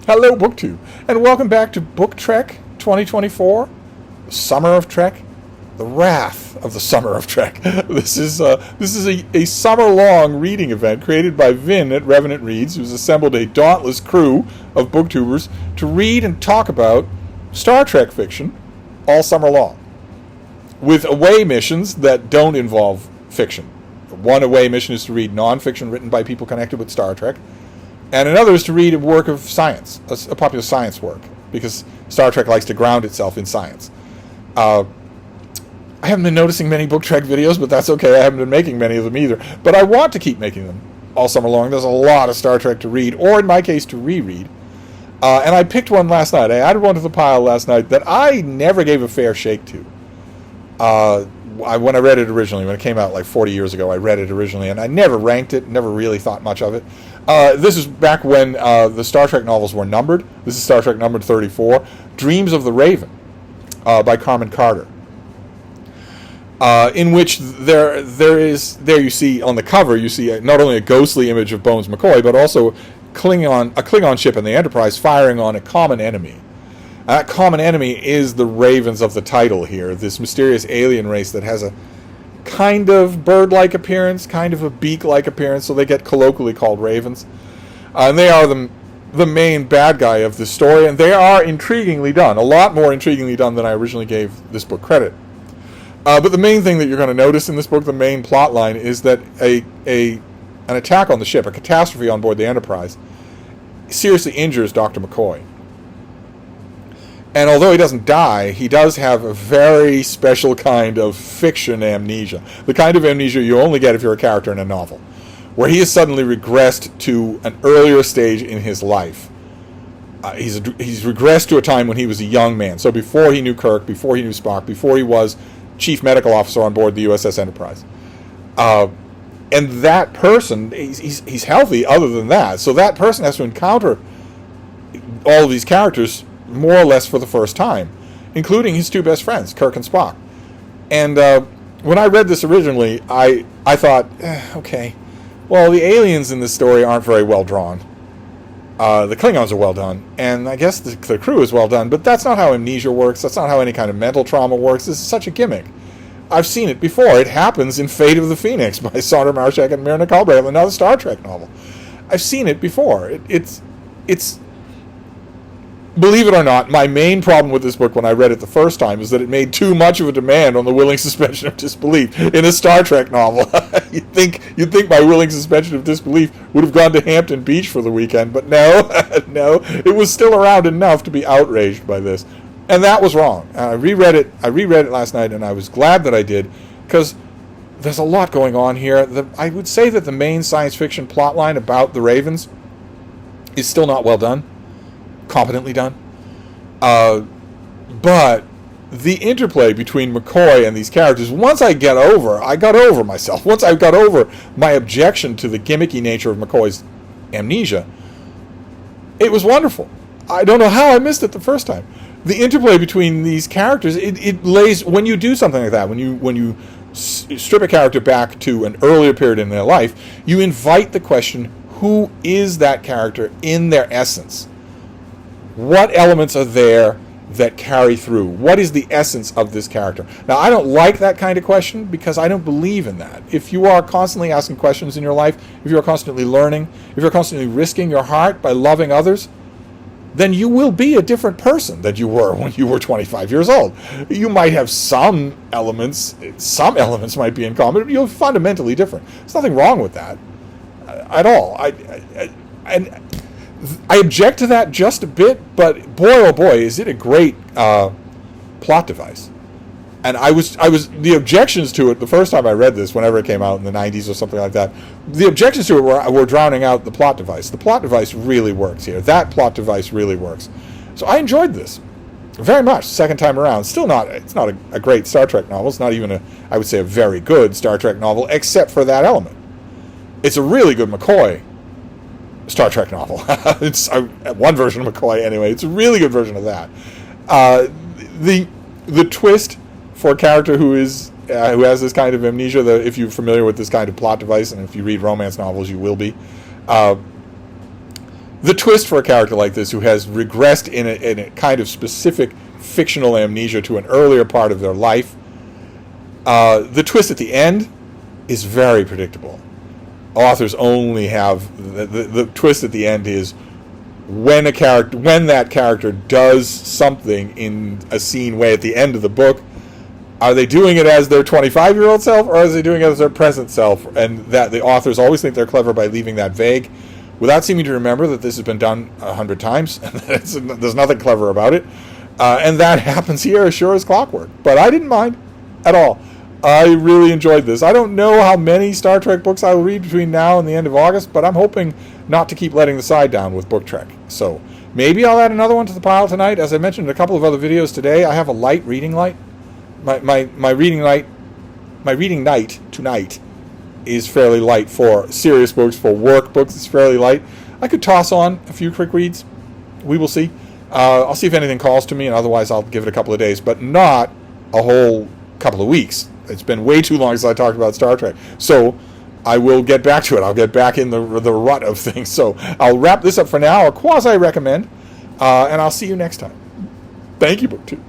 Hello, BookTube, and welcome back to Book Trek 2024, the Summer of Trek, the Wrath of the Summer of Trek. This is a summer-long reading event created by Vin at Revenant Reads, who's assembled a dauntless crew of booktubers to read and talk about Star Trek fiction all summer long, with away missions that don't involve fiction. One away mission is to read nonfiction written by people connected with Star Trek, and another is to read a work of science, a popular science work, because Star Trek likes to ground itself in science. I haven't been noticing many Book Trek videos, but that's okay. I haven't been making many of them either. But I want to keep making them all summer long. There's a lot of Star Trek to read, or in my case, to reread. And I picked one last night. I added one to the pile last night that I never gave a fair shake to. When I read it originally, when it came out like 40 years ago, I read it originally, and I never ranked it, never really thought much of it. This is back when the Star Trek novels were numbered. This is Star Trek numbered 34, Dreams of the Raven, by Carmen Carter, in which there you see on the cover, you see not only a ghostly image of Bones McCoy, but also a Klingon ship in the Enterprise firing on a common enemy. That common enemy is the Ravens of the title here, this mysterious alien race that has a kind of bird-like appearance, kind of a beak-like appearance, so they get colloquially called Ravens. And they are the main bad guy of the story, and they are intriguingly done, a lot more intriguingly done than I originally gave this book credit. But the main thing that you're going to notice in this book, the main plot line, is that an attack on the ship, a catastrophe on board the Enterprise, seriously injures Dr. McCoy. And although he doesn't die, he does have a very special kind of fiction amnesia. The kind of amnesia you only get if you're a character in a novel, where he has suddenly regressed to an earlier stage in his life. He's regressed to a time when he was a young man. So before he knew Kirk, before he knew Spock, before he was chief medical officer on board the USS Enterprise. And that person, he's healthy other than that. So that person has to encounter all of these characters more or less for the first time, including his two best friends, Kirk and Spock. And when I read this originally, I thought, okay, well, the aliens in this story aren't very well drawn. The Klingons are well done, and I guess the crew is well done, but that's not how amnesia works. That's not how any kind of mental trauma works. This is such a gimmick. I've seen it before. It happens in Fate of the Phoenix by Sandra Marshak and Myrna Culbreth, another Star Trek novel. I've seen it before. It's believe it or not, my main problem with this book when I read it the first time is that it made too much of a demand on the willing suspension of disbelief in a Star Trek novel. You'd think my willing suspension of disbelief would have gone to Hampton Beach for the weekend, but no, no, it was still around enough to be outraged by this, and that was wrong. I reread it last night, and I was glad that I did, because there's a lot going on here. I would say that the main science fiction plotline about the Ravens is still not well done. Competently done, but the interplay between McCoy and these characters, once I got over myself, once I got over my objection to the gimmicky nature of McCoy's amnesia, it was wonderful. I don't know how I missed it the first time. The interplay between these characters, it lays, when you do something like that, when you strip a character back to an earlier period in their life, you invite the question, who is that character in their essence? What elements are there that carry through? What is the essence of this character? Now, I don't like that kind of question because I don't believe in that. If you are constantly asking questions in your life, if you are constantly learning, if you're constantly risking your heart by loving others, then you will be a different person than you were when you were 25 years old. You might have some elements might be in common, but you're fundamentally different. There's nothing wrong with that at all. I object to that just a bit, but boy, oh boy, is it a great plot device. And I was the objections to it the first time I read this, whenever it came out in the 90s or something like that, the objections to it were drowning out the plot device. The plot device really works here. That plot device really works. So I enjoyed this very much second time around. It's not a great Star Trek novel. It's not even I would say a very good Star Trek novel, except for that element. It's a really good McCoy Star Trek novel. It's one version of McCoy anyway. It's a really good version of that. The twist for a character who has this kind of amnesia, if you're familiar with this kind of plot device, and if you read romance novels, you will be. The twist for a character like this who has regressed in a kind of specific fictional amnesia to an earlier part of their life, the twist at the end is very predictable. Authors only have the twist at the end is when that character does something in a scene way at the end of the book. Are they doing it as their 25-year-old self, or are they doing it as their present self? And that the authors always think they're clever by leaving that vague, without seeming to remember that this has been done 100 times, and there's nothing clever about it. And that happens here as sure as clockwork. But I didn't mind at all. I really enjoyed this. I don't know how many Star Trek books I will read between now and the end of August, but I'm hoping not to keep letting the side down with Book Trek. So maybe I'll add another one to the pile tonight. As I mentioned in a couple of other videos today, I have a light reading light. My reading night tonight is fairly light for serious books. For work books, it's fairly light. I could toss on a few quick reads. We will see. I'll see if anything calls to me, and otherwise I'll give it a couple of days, but not a whole couple of weeks. It's been way too long since I talked about Star Trek. So I will get back to it. I'll get back in the rut of things. So I'll wrap this up for now, a quasi-recommend, and I'll see you next time. Thank you, BookTube.